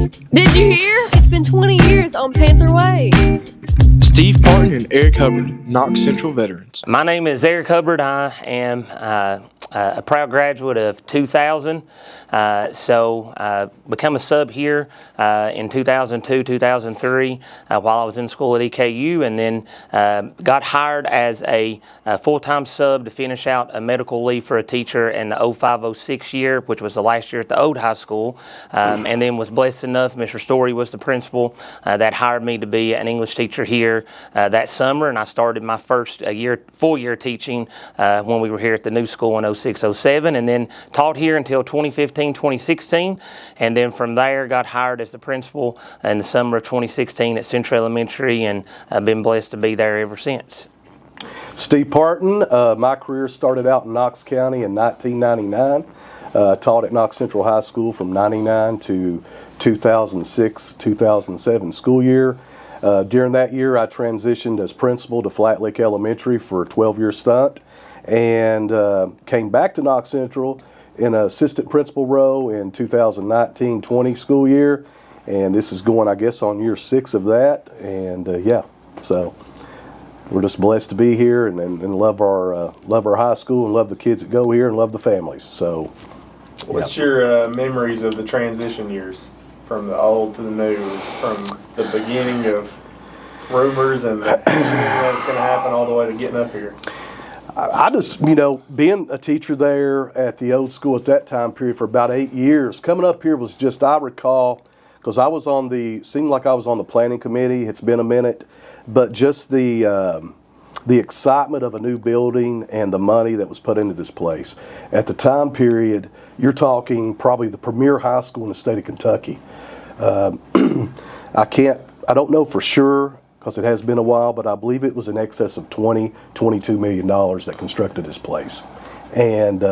Did you hear? It's been 20 years on Panther Way. Steve Partin and Eric Hubbard, Knox Central veterans. My name is Eric Hubbard. I am a proud graduate of 2000. Become a sub here in 2002, 2003 while I was in school at EKU, and then got hired as a full-time sub to finish out a medical leave for a teacher in the 05-06 year, which was the last year at the old high school, and then was blessed enough. Mr. Story was the principal that hired me to be an English teacher here that summer, and I started my first full year teaching when we were here at the new school in 06-07, and then taught here until 2015-2016, and then from there got hired as the principal in the summer of 2016 at Central Elementary, and I've been blessed to be there ever since. Steve Partin, my career started out in Knox County in 1999. Taught at Knox Central High School from 99 to 2006-2007 school year. During that year, I transitioned as principal to Flat Lake Elementary for a 12-year stunt, and came back to Knox Central in an assistant principal role in 2019-20 school year, and this is going, I guess, on year 6 of that, and so we're just blessed to be here and love our high school and love the kids that go here and love the families. So, what's your memories of the transition years from the old to the new, from the beginning of rumors and everything that's going to happen all the way to getting up here? I just, being a teacher there at the old school at that time period for about 8 years, coming up here was just, I recall, because I was seemed like I was on the planning committee. It's been a minute, but just the excitement of a new building and the money that was put into this place. At the time period, you're talking probably the premier high school in the state of Kentucky. I don't know for sure, because it has been a while, but I believe it was in excess of $22 million that constructed this place. And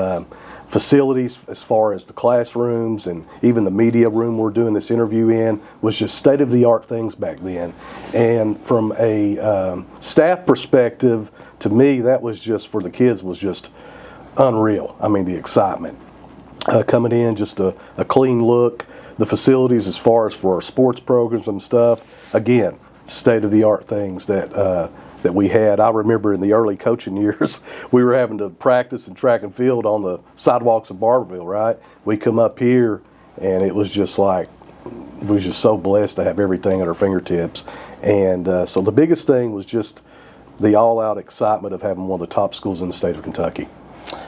facilities, as far as the classrooms and even the media room we're doing this interview in, was just state-of-the-art things back then. And from a staff perspective, to me, that was just, for the kids, was just unreal. I mean, the excitement. Coming in, just a clean look. The facilities, as far as for our sports programs and stuff, again, state-of-the-art things that we had. I remember in the early coaching years, we were having to practice in track and field on the sidewalks of Barberville, right? We come up here, and it was just like, we was just so blessed to have everything at our fingertips. And so the biggest thing was just the all-out excitement of having one of the top schools in the state of Kentucky.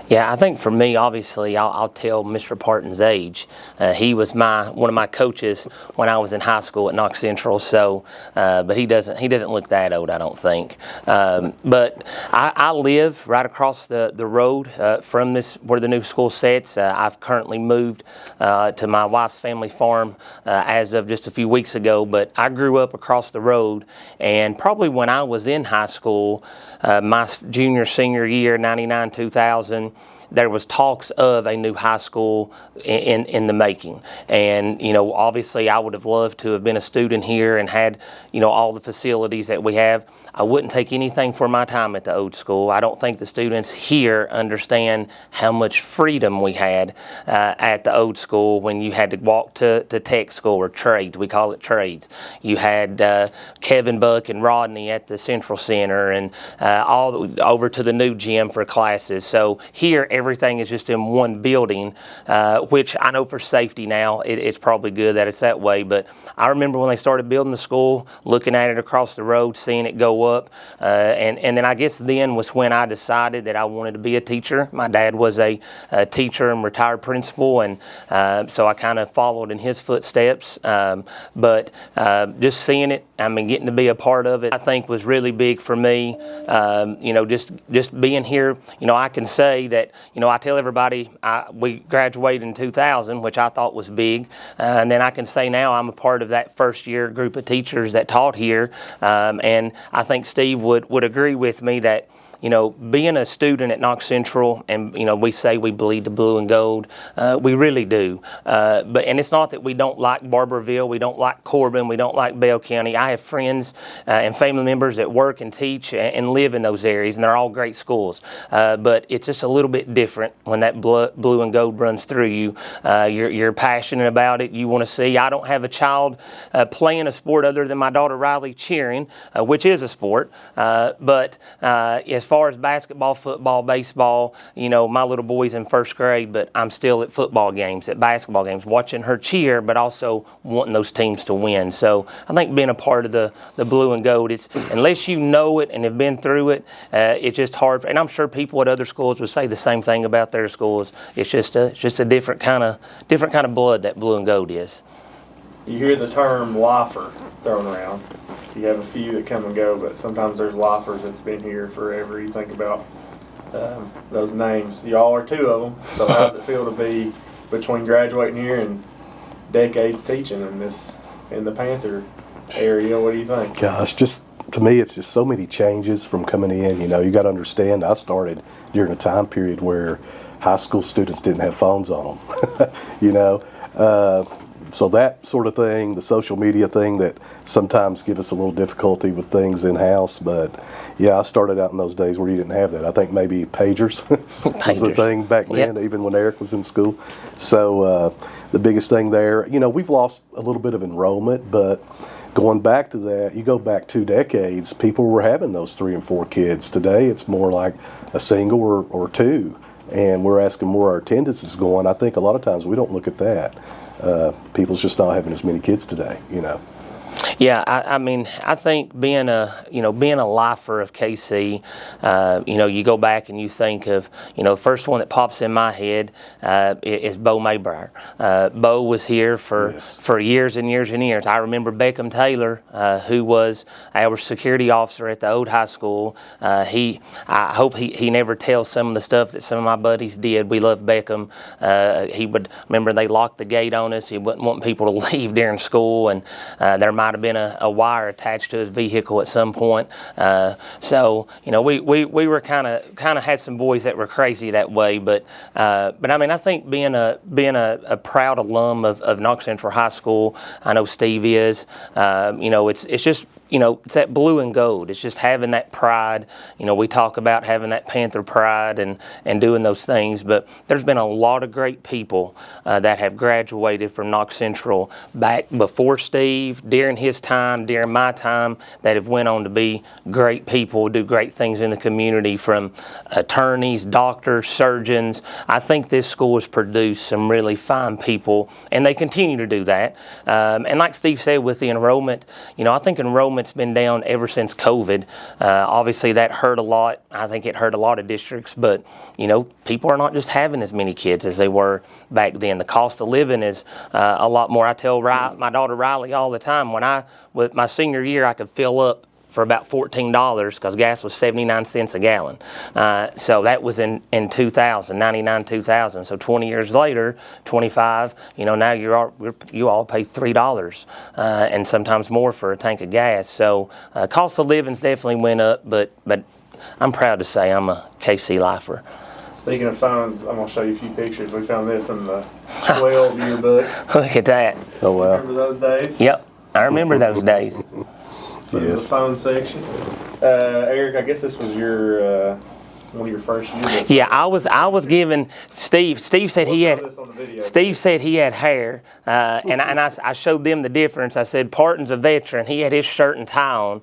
Yeah, I think for me, obviously, I'll tell Mr. Partin's age. He was one of my coaches when I was in high school at Knox Central. So, but he doesn't look that old, I don't think. But I live right across the road from this where the new school sits. I've currently moved to my wife's family farm as of just a few weeks ago. But I grew up across the road, and probably when I was in high school, my junior senior year, 99-2000. There was talks of a new high school in the making. And, obviously I would have loved to have been a student here and had, all the facilities that we have. I wouldn't take anything for my time at the old school. I don't think the students here understand how much freedom we had at the old school when you had to walk to tech school or trades. We call it trades. You had Kevin Buck and Rodney at the Central Center and all over to the new gym for classes. So here everything is just in one building, which I know for safety now it's probably good that it's that way. But I remember when they started building the school, looking at it across the road, seeing it go up, and then I guess then was when I decided that I wanted to be a teacher. My dad was a teacher and retired principal, and so I kind of followed in his footsteps. But just seeing it, getting to be a part of it, I think was really big for me. Just being here, I can say that, I tell everybody we graduated in 2000, which I thought was big, and then I can say now I'm a part of that first year group of teachers that taught here, and I think Steve would agree with me that being a student at Knox Central, and we say we bleed the blue and gold, we really do. And it's not that we don't like Barberville, we don't like Corbin, we don't like Bell County. I have friends and family members that work and teach and live in those areas, and they're all great schools. But it's just a little bit different when that blue and gold runs through you. You're passionate about it. You want to see. I don't have a child playing a sport other than my daughter Riley cheering, which is a sport. But as far as basketball, football, baseball, my little boy's in first grade, but I'm still at football games, at basketball games, watching her cheer, but also wanting those teams to win. So I think being a part of the blue and gold, it's unless you know it and have been through it, it's just hard. And I'm sure people at other schools would say the same thing about their schools. It's just a different kind of blood that blue and gold is. You hear the term lifer thrown around. You have a few that come and go, but sometimes there's lifers that's been here forever. You think about those names. Y'all are two of them. So how does it feel to be between graduating here and decades teaching in the Panther area? What do you think? Gosh, to me, it's just so many changes from coming in. You got to understand, I started during a time period where high school students didn't have phones on them. So that sort of thing, the social media thing that sometimes give us a little difficulty with things in-house. But, yeah, I started out in those days where you didn't have that. I think maybe pagers was the thing back then, even when Eric was in school. So the biggest thing there, we've lost a little bit of enrollment, but going back to that, you go back 2 decades, people were having those 3 and 4 kids. Today, it's more like a single or 2, and we're asking where our attendance is going. I think a lot of times we don't look at that. People's just not having as many kids today, Yeah, I think being a lifer of KC, you go back and you think of, the first one that pops in my head is Bo Maybrier. Bo was here for years and years and years. I remember Beckham Taylor, who was our security officer at the old high school. I hope he never tells some of the stuff that some of my buddies did. We loved Beckham. He would remember they locked the gate on us. He wouldn't want people to leave during school, and there might have been a wire attached to his vehicle at some point. So we were kind of had some boys that were crazy that way. But I think being a proud alum of Knox Central High School, I know Steve is. It's just. It's that blue and gold. It's just having that pride. We talk about having that Panther pride and doing those things, but there's been a lot of great people that have graduated from Knox Central back before Steve, during his time, during my time, that have went on to be great people, do great things in the community, from attorneys, doctors, surgeons. I think this school has produced some really fine people, and they continue to do that. And like Steve said, with the enrollment, I think enrollment's been down ever since COVID. Obviously, that hurt a lot. I think it hurt a lot of districts, but people are not just having as many kids as they were back then. The cost of living is a lot more. I tell my daughter Riley all the time, with my senior year, I could fill up for about $14 because gas was 79 cents a gallon. So that was in 2000, 99, 2000. So 20 years later, 25, now you all pay $3 and sometimes more for a tank of gas. So cost of living's definitely went up, but I'm proud to say I'm a KC lifer. Speaking of phones, I'm going to show you a few pictures. We found this in the 12 yearbook. Look at that. Oh, wow. Remember those days? Yep, I remember those days. The phone section. Eric, I guess this was your one of your first years. Yeah, I was giving Steve. Steve said he had. Steve said he had hair, and I showed them the difference. I said Partin's a veteran. He had his shirt and tie on.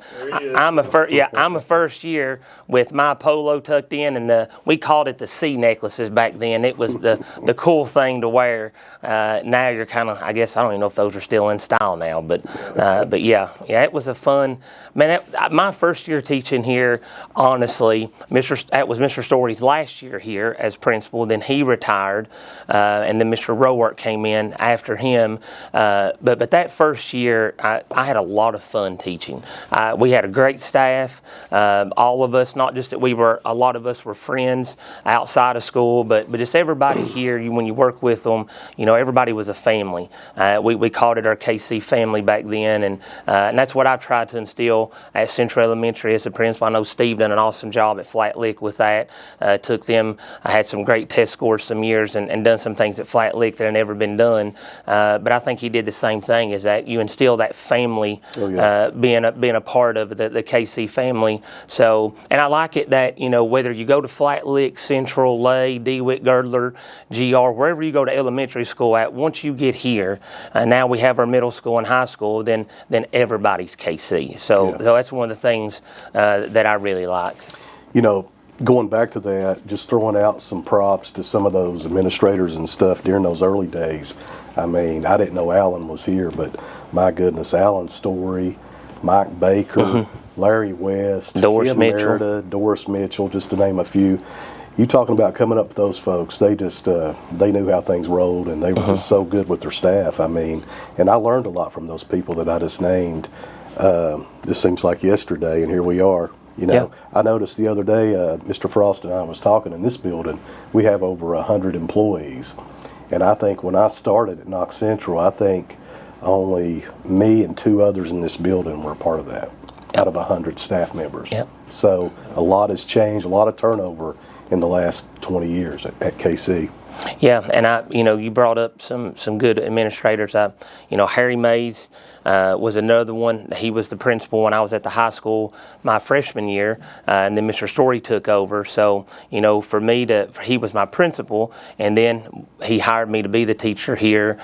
I'm a first year with my polo tucked in, and we called it the C necklaces back then. It was the cool thing to wear. Now you're kind of, I guess I don't even know if those are still in style now, but yeah, it was a fun. Man, my first year teaching here, honestly, that was Mr. Story's last year here as principal. Then he retired, and then Mr. Roark came in after him. But that first year, I had a lot of fun teaching. We had a great staff. All of us, not just that a lot of us were friends outside of school, but just everybody here. When you work with them, everybody was a family. We called it our KC family back then, and that's what I tried to instill at Central Elementary as a principal. I know Steve done an awesome job at Flat Lick with that. Took them. I had some great test scores some years and done some things at Flat Lick that had never been done. But I think he did the same thing. Is that you instill that family, being a part of the KC family. So, and I like it that whether you go to Flat Lick, Central, Lay, DeWitt, Girdler, GR, wherever you go to elementary school at, once you get here, now we have our middle school and high school, then everybody's KC. So that's one of the things that I really like. Going back to that, just throwing out some props to some of those administrators and stuff during those early days. I mean, I didn't know Alan was here, but my goodness, Alan Story, Mike Baker, Larry West, Doris Mitchell, Merida, Doris Mitchell, just to name a few. You talking about coming up with those folks? They just they knew how things rolled, and they were just so good with their staff. I mean, and I learned a lot from those people that I just named. This seems like yesterday, and here we are. I noticed the other day, Mr. Frost and I was talking in this building. We have over 100 employees, and I think when I started at Knox Central, I think only me and 2 others in this building were a part of that, out of 100 staff members. So a lot has changed, a lot of turnover in the last 20 years at KC. Yeah, and you brought up some good administrators. Harry Mays was another one. He was the principal when I was at the high school my freshman year, and then Mr. Story took over. So, for me he was my principal, and then he hired me to be the teacher here,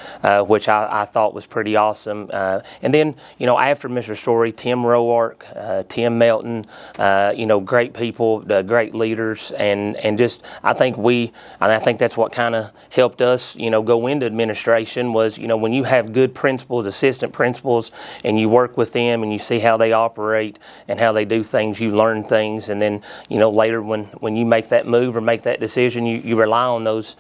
which I thought was pretty awesome. And then, after Mr. Story, Tim Roark, Tim Melton, great people, great leaders, and just I think that's what kind of helped us, go into administration was, when you have good principals, assistant principals, and you work with them and you see how they operate and how they do things, you learn things, and then, later when you make that move or make that decision, you rely on those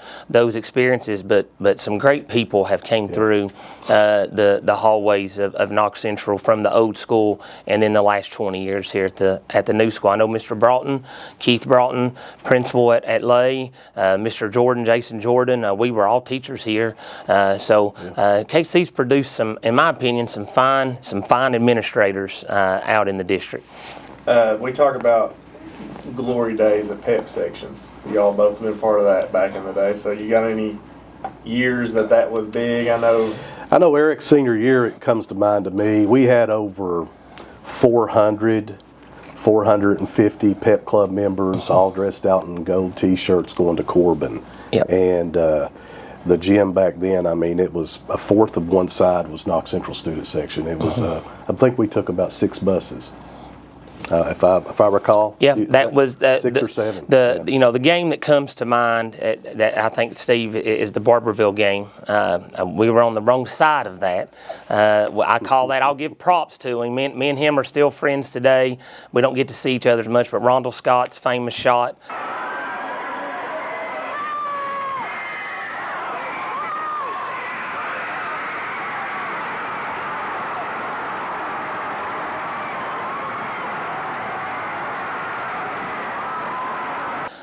experiences. But some great people have came through the hallways of Knox Central from the old school and then the last 20 years here at the new school. I know Mr. Broughton, Keith Broughton, principal at Lay, Mr. Jordan, Jason Jordan, we were all teachers here. KC's produced some, in my opinion, some fine administrators out in the district. We talk about glory days of PEP sections. Y'all both been part of that back in the day. So you got any years that was big? I know Eric's senior year, it comes to mind to me. We had over 450 PEP Club members, all dressed out in gold T-shirts going to Corbin. And the gym back then, I mean, it was a fourth of one side was Knox Central Student Section. It was, I think we took about 6 buses. If I recall, that was 6 or 7. The game that comes to mind that I think, Steve, is the Barberville game. We were on the wrong side of that. I call that. I'll give props to him. Me and him are still friends today. We don't get to see each other as much, but Rondell Scott's famous shot.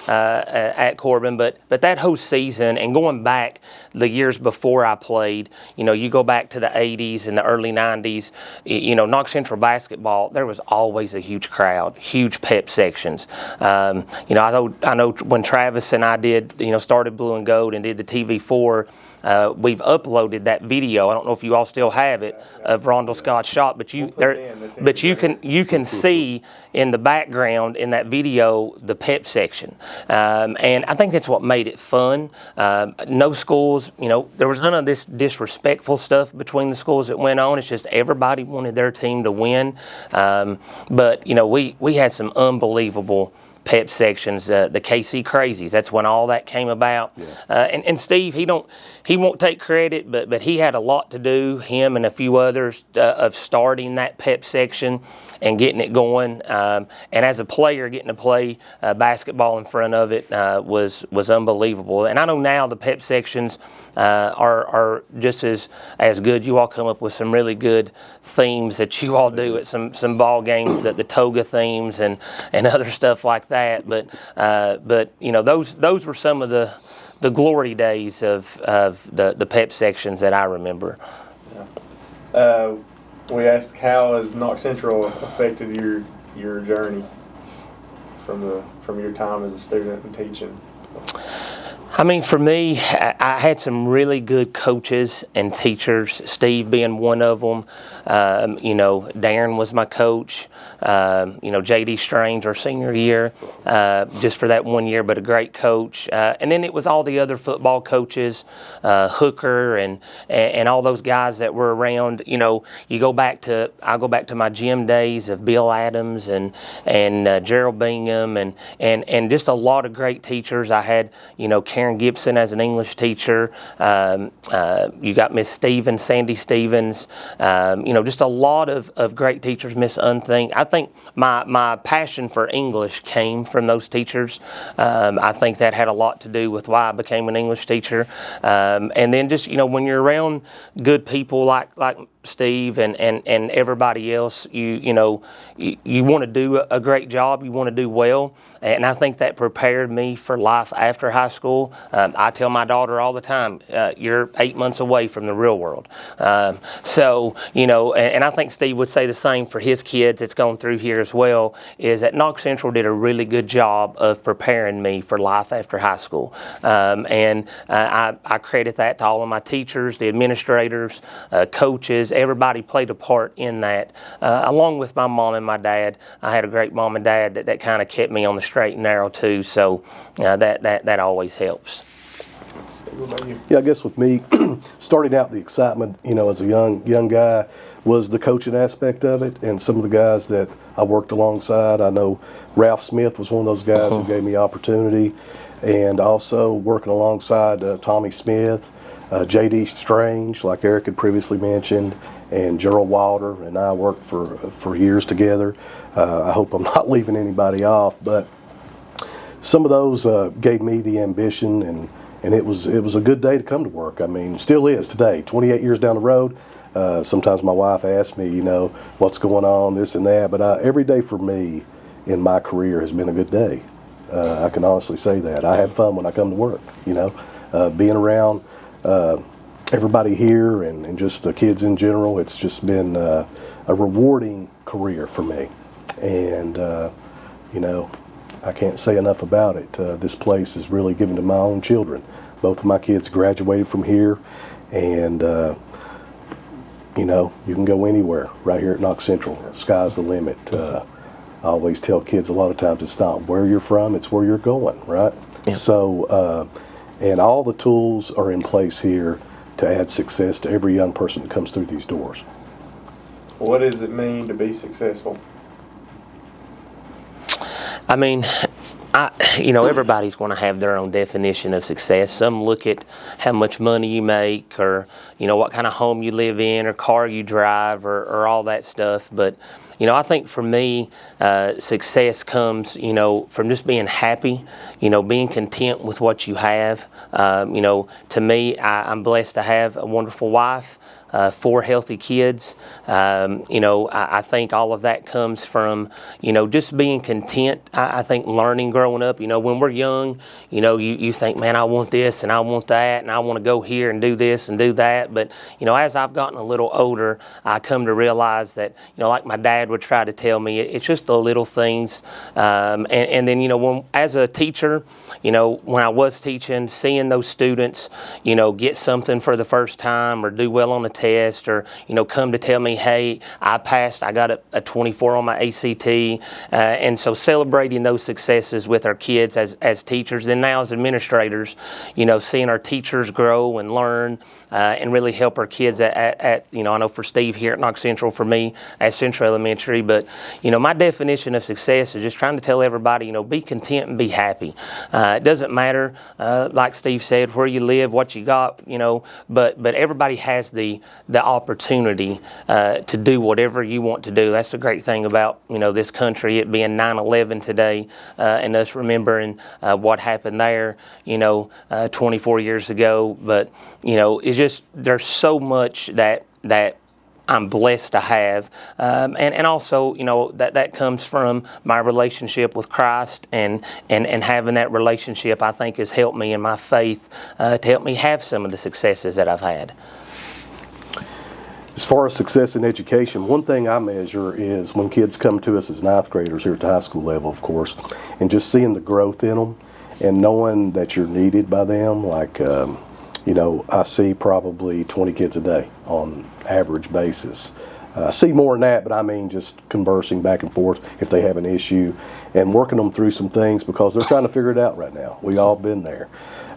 At Corbin, but that whole season and going back the years before I played, you go back to the 80s and the early 90s, Knox Central basketball, there was always a huge crowd, huge PEP sections. I know when Travis and I did, started Blue and Gold and did the TV4, we've uploaded that video. I don't know if you all still have it of Rondell Scott's shot, but you can see in the background in that video the PEP section, and I think that's what made it fun. No schools, there was none of this disrespectful stuff between the schools that went on. It's just everybody wanted their team to win, but we had some unbelievable pep sections, the KC Crazies. That's when all that came about. And Steve, he won't take credit, but he had a lot to do, him and a few others, of starting that pep section and getting it going. And as a player, getting to play basketball in front of it was unbelievable. And I know now the pep sections are just as good. You all come up with some really good themes that you all do at some ball games, the toga themes and other stuff like that. But those were some of the glory days of the pep sections that I remember. We asked, how has Knox Central affected your journey from your time as a student and teaching? I mean, for me, I had some really good coaches and teachers, Steve being one of them. Darren was my coach. J.D. Strange our senior year, just for that 1 year, but a great coach. And then it was all the other football coaches, Hooker and all those guys that were around. I go back to my gym days of Bill Adams and Gerald Bingham and just a lot of great teachers. I had, Karen Gibson as an English teacher. You got Miss Stevens, Sandy Stevens. Just a lot of great teachers. Miss Unthink. I think my passion for English came from those teachers. I think that had a lot to do with why I became an English teacher. And then just when you're around good people like Steve and everybody else, you want to do a great job. You want to do well. And I think that prepared me for life after high school. I tell my daughter all the time, you're 8 months away from the real world. And I think Steve would say the same for his kids that's gone through here as well, is that Knox Central did a really good job of preparing me for life after high school. I credit that to all of my teachers, the administrators, coaches. Everybody played a part in that, along with my mom and my dad. I had a great mom and dad that kind of kept me on the straight and narrow too, so that always helps. Yeah, I guess with me, starting out the excitement, as a young guy, was the coaching aspect of it, and some of the guys that I worked alongside. I know Ralph Smith was one of those guys who gave me opportunity, and also working alongside Tommy Smith, J.D. Strange, like Eric had previously mentioned, and Gerald Wilder, and I worked for years together. I hope I'm not leaving anybody off, but some of those gave me the ambition, and it was a good day to come to work. I mean, still is today, 28 years down the road. Sometimes my wife asks me, what's going on, this and that, but every day for me in my career has been a good day. I can honestly say that. I have fun when I come to work, being around everybody here and just the kids in general. It's just been a rewarding career for me. And, I can't say enough about it. This place is really given to my own children. Both of my kids graduated from here, and, you can go anywhere right here at Knox Central. Sky's the limit. I always tell kids a lot of times it's not where you're from, it's where you're going, right? Yeah. So, and all the tools are in place here to add success to every young person that comes through these doors. What does it mean to be successful? I mean, everybody's going to have their own definition of success. Some look at how much money you make, or, what kind of home you live in, or car you drive, or all that stuff. But, I think for me, success comes, from just being happy, being content with what you have. To me, I'm blessed to have a wonderful wife. 4 healthy kids. I think all of that comes from, just being content. I think learning growing up, when we're young, you think, man, I want this and I want that and I want to go here and do this and do that. But, as I've gotten a little older, I come to realize that, like my dad would try to tell me, it's just the little things. And then, as a teacher, when I was teaching, seeing those students, get something for the first time or do well on a test, test, or come to tell me, hey, I passed, I got a 24 on my ACT, and so celebrating those successes with our kids as teachers, and now as administrators, seeing our teachers grow and learn and really help our kids at I know for Steve here at Knox Central, for me at Central Elementary, but my definition of success is just trying to tell everybody, be content and be happy. It doesn't matter, like Steve said, where you live, what you got, but everybody has the opportunity to do whatever you want to do. That's the great thing about this country, it being 9/11 today, and us remembering what happened there 24 years ago. But it's just there's so much that I'm blessed to have, and also that comes from my relationship with Christ, and having that relationship, I think, has helped me in my faith to help me have some of the successes that I've had. As far as success in education, one thing I measure is when kids come to us as ninth graders here at the high school level, of course, and just seeing the growth in them and knowing that you're needed by them. Like, I see probably 20 kids a day on average basis. I see more than that, but I mean just conversing back and forth if they have an issue and working them through some things because they're trying to figure it out right now. We all been there.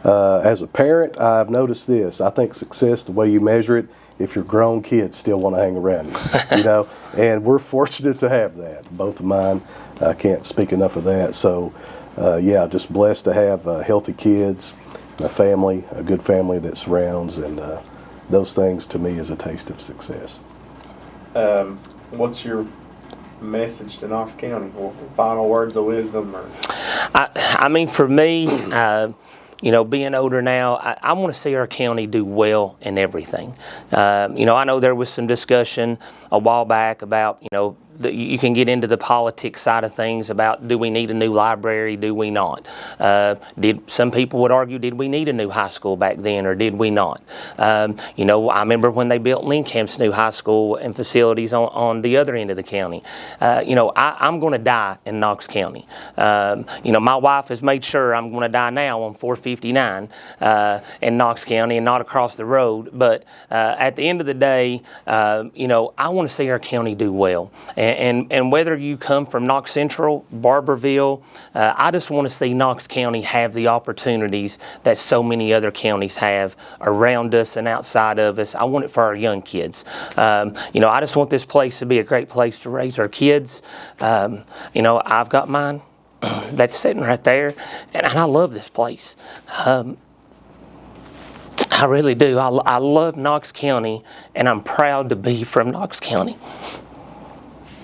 As a parent, I've noticed this. I think success, the way you measure it, if your grown kids still want to hang around you, and we're fortunate to have that. Both of mine, I can't speak enough of that. So, just blessed to have healthy kids, a family, a good family that surrounds, and those things to me is a taste of success. What's your message to Knox County? Final words of wisdom? I mean, for me, being older now, I want to see our county do well in everything. I know there was some discussion a while back about, you can get into the politics side of things about, do we need a new library, do we not? Some people would argue, did we need a new high school back then, or did we not? I remember when they built Lincoln's new high school and facilities on the other end of the county. I'm going to die in Knox County. My wife has made sure I'm going to die now on 459 in Knox County and not across the road. But at the end of the day, I want to see our county do well. And whether you come from Knox Central, Barberville, I just want to see Knox County have the opportunities that so many other counties have around us and outside of us. I want it for our young kids. I just want this place to be a great place to raise our kids. I've got mine that's sitting right there, and I love this place. I really do. I love Knox County, and I'm proud to be from Knox County.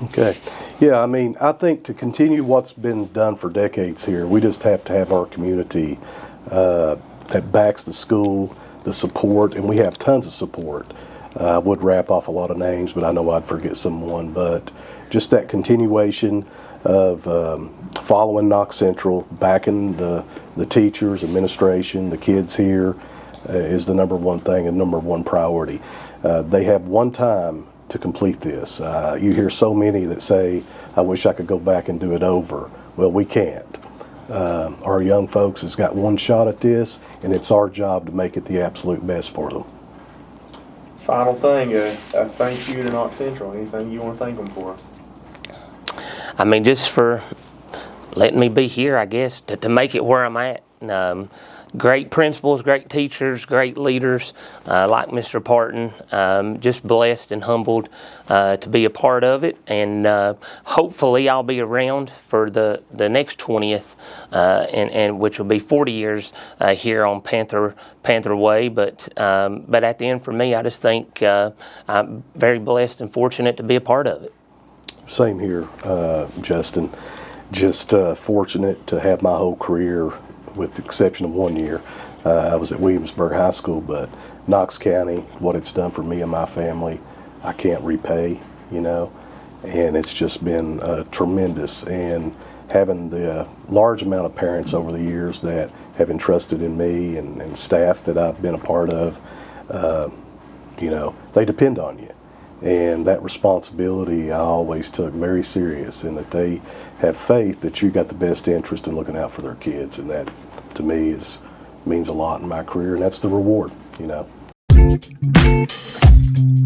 Okay. Yeah, I think to continue what's been done for decades here, we just have to have our community that backs the school, the support, and we have tons of support. I would wrap off a lot of names, but I know I'd forget someone. But just that continuation of following Knox Central, backing the teachers, administration, the kids here is the number one thing and number one priority. They have one time to complete this. You hear so many that say, I wish I could go back and do it over. Well, we can't. Our young folks has got one shot at this, and it's our job to make it the absolute best for them. Final thing, a thank you to Knox Central. Anything you want to thank them for? Just for letting me be here, I guess, to make it where I'm at. Great principals, great teachers, great leaders like Mr. Partin. Just blessed and humbled to be a part of it, and hopefully I'll be around for the next 20th, and which will be 40 years here on Panther Way. But at the end, for me, I just think I'm very blessed and fortunate to be a part of it. Same here, Justin. Just fortunate to have my whole career, with the exception of 1 year. I was at Williamsburg High School, but Knox County, what it's done for me and my family, I can't repay, and it's just been tremendous. And having the large amount of parents over the years that have entrusted in me and staff that I've been a part of, they depend on you. And that responsibility I always took very serious, and that they have faith that you got the best interest in looking out for their kids, and that to me means a lot in my career, and that's the reward, Hubbard.